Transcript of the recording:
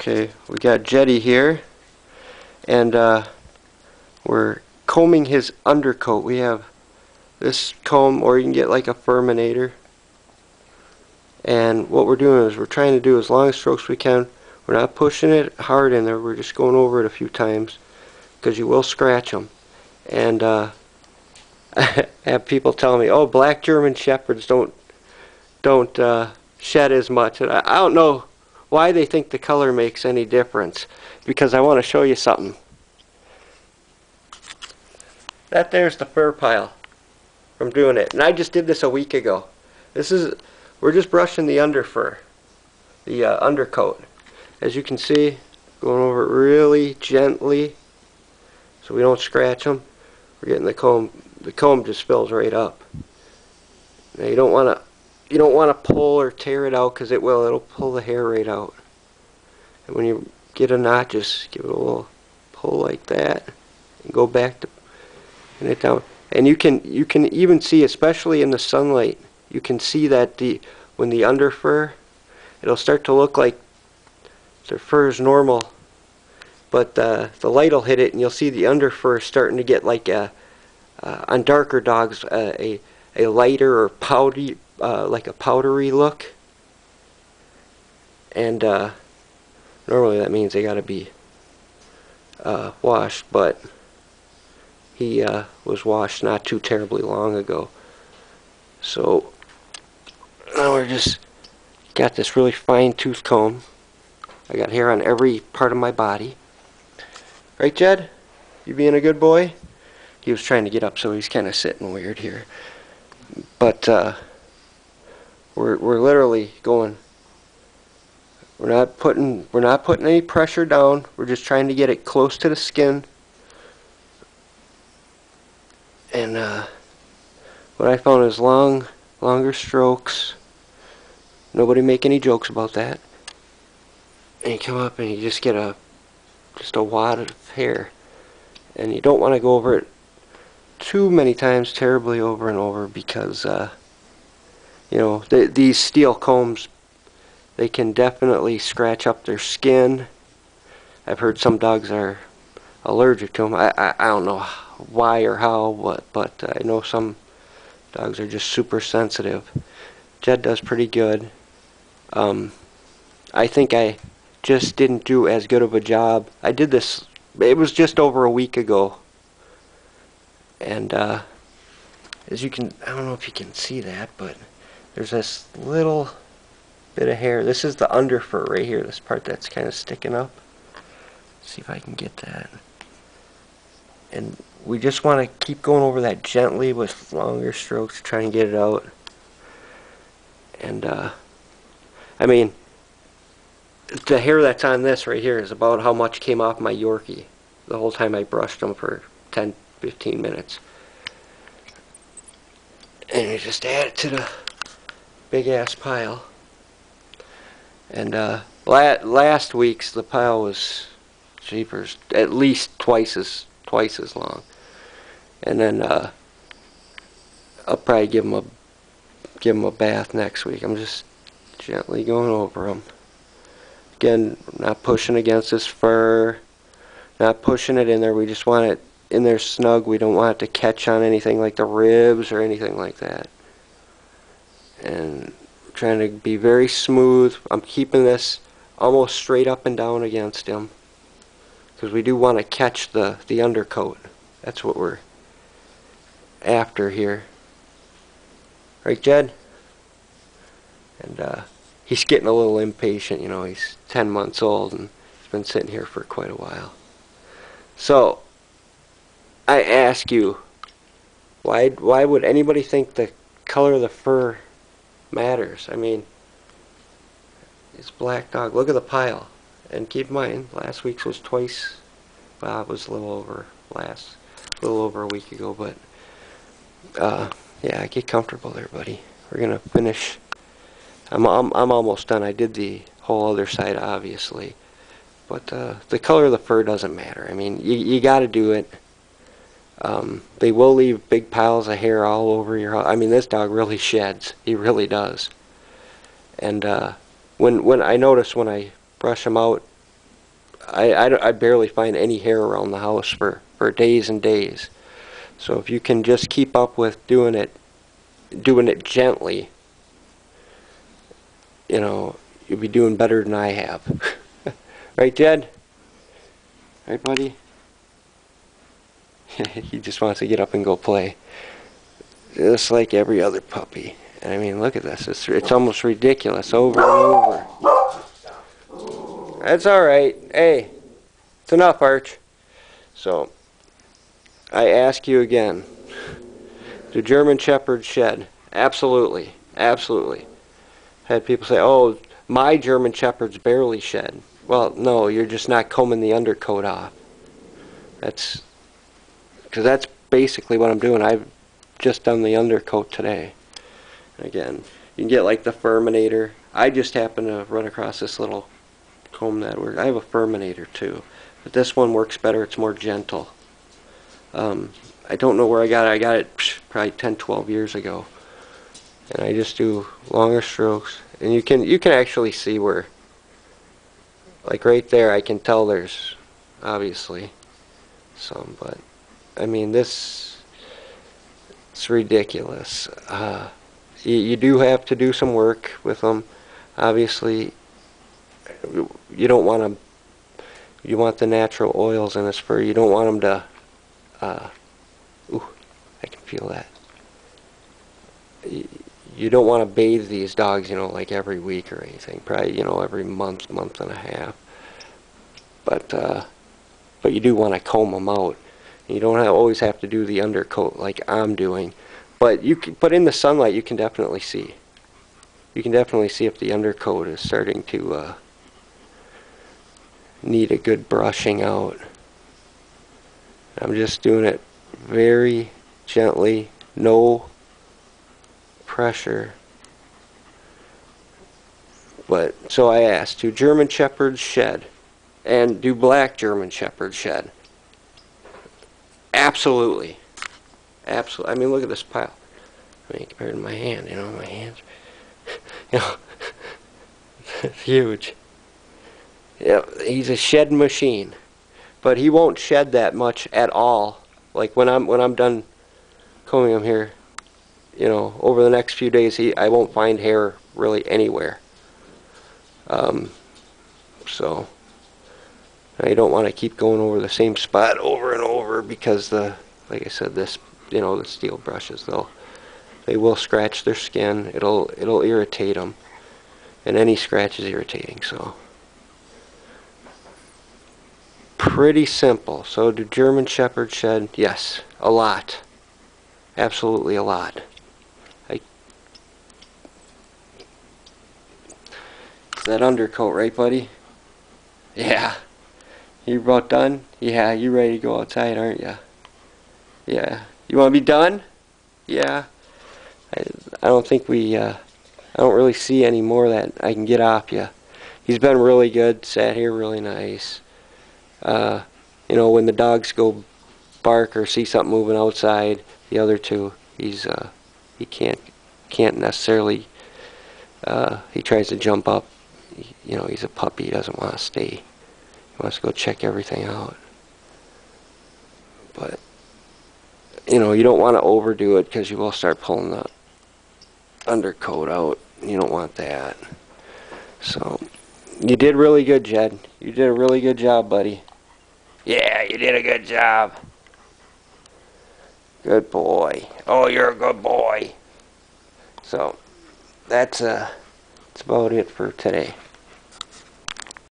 Okay, we got Jetty here, and we're combing his undercoat. We have this comb, or you can get like a Furminator. And what we're doing is we're trying to do as long strokes as we can. We're not pushing it hard in there. We're just going over it a few times because you will scratch them. And I have people telling me, "Oh, black German Shepherds don't shed as much." And I don't know why they think the color makes any difference, because I want to show you something. That there's the fur pile from doing it, and I just did this a week ago. We're just brushing the underfur, the undercoat. As you can see, going over it really gently so we don't scratch them. We're getting the comb just fills right up. Now you don't want to pull or tear it out, because it'll pull the hair right out. And when you get a knot, just give it a little pull like that and go back to pin it down. And you can even see, especially in the sunlight, you can see that when the underfur, it'll start to look like the fur is normal, but the light will hit it and you'll see the underfur starting to get like on darker dogs a lighter or powdery, like a powdery look. And normally that means they got to be washed, but he was washed not too terribly long ago. So now we're just got this really fine tooth comb. I got hair on every part of my body. Right, Jed? You being a good boy? He was trying to get up, so he's kind of sitting weird here. But we're literally going. We're not putting any pressure down. We're just trying to get it close to the skin. And what I found is longer strokes. Nobody make any jokes about that. And you come up and you just get just a wad of hair, and you don't want to go over it too many times, terribly over and over, because you know, these steel combs, they can definitely scratch up their skin. I've heard some dogs are allergic to them. I don't know why or how, but I know some dogs are just super sensitive. Jed does pretty good. I think I just didn't do as good of a job. I did this, it was just over a week ago. And as you can, I don't know if you can see that, but there's this little bit of hair. This is the underfur right here, this part that's kind of sticking up. Let's see if I can get that. And we just want to keep going over that gently with longer strokes to try and get it out. And I mean, the hair that's on this right here is about how much came off my Yorkie the whole time I brushed them for 10-15 minutes. And you just add it to the big ass pile. And last week's, the pile was, jeepers, at least twice as long. And then I'll probably give him a bath next week. I'm just gently going over him. Again, not pushing against his fur, not pushing it in there. We just want it in there snug. We don't want it to catch on anything like the ribs or anything like that. And trying to be very smooth. I'm keeping this almost straight up and down against him, because we do want to catch the undercoat. That's what we're after here. Right, Jed? And he's getting a little impatient, you know. He's 10 months old and he's been sitting here for quite a while. So I ask you, why would anybody think the color of the fur matters? I mean, it's black dog. Look at the pile. And keep in mind, last week's was twice. Well, it was a little over a week ago, but yeah, get comfortable there, buddy. We're gonna finish. I'm almost done. I did the whole other side, obviously, but the color of the fur doesn't matter. I mean, you got to do it. They will leave big piles of hair all over your house. I mean, this dog really sheds. He really does. And when I notice when I brush him out I barely find any hair around the house for days and days. So if you can just keep up with doing it gently, you know, you'll be doing better than I have. Right, Jed? Right, buddy? He just wants to get up and go play. Just like every other puppy. And I mean, look at this. It's almost ridiculous over and over. That's alright. Hey, it's enough, Arch. So, I ask you again. Do German Shepherds shed? Absolutely. Absolutely. Had people say, oh, my German Shepherds barely shed. Well, no, you're just not combing the undercoat off. Because that's basically what I'm doing. I've just done the undercoat today. Again, you can get like the Furminator. I just happened to run across this little comb that works. I have a Furminator too, but this one works better. It's more gentle. I don't know where I got it. I got it probably 10-12 years ago, and I just do longer strokes, and you can actually see where, like right there, I can tell there's obviously some, but I mean it's ridiculous. You do have to do some work with them. Obviously, you don't want them. You want the natural oils in his fur. You don't want them to. Ooh, I can feel that. You don't want to bathe these dogs, you know, like every week or anything. Probably, you know, every month, month and a half. But you do want to comb them out. You don't always have to do the undercoat like I'm doing. But in the sunlight, you can definitely see. You can definitely see if the undercoat is starting to need a good brushing out. I'm just doing it very gently, no pressure. But so I asked, do German Shepherds shed? And do black German Shepherds shed? Absolutely. Absolutely. I mean, look at this pile. I mean, compared to my hand, you know, my hands, you know, it's huge. Yeah, he's a shed machine, but he won't shed that much at all. Like when I'm done combing him here, you know, over the next few days, I won't find hair really anywhere. So I don't want to keep going over the same spot over and over because like I said, this, you know, the steel brushes, they will scratch their skin. It'll irritate them, and any scratch is irritating. So pretty simple. So do German Shepherds shed? Yes, a lot. Absolutely a lot. That undercoat, right, buddy? Yeah. You about done? Yeah, you ready to go outside, aren't you? Yeah. You want to be done? Yeah. I don't think I don't really see any more that I can get off you. He's been really good, sat here really nice. You know, when the dogs go bark or see something moving outside, the other two, he can't necessarily, he tries to jump up. You know, he's a puppy, he doesn't want to stay. He wants to go check everything out. But, you know, you don't want to overdo it because you will start pulling the undercoat out. You don't want that. So, you did really good, Jed. You did a really good job, buddy. Yeah, you did a good job. Good boy. Oh, you're a good boy. So, that's about it for today.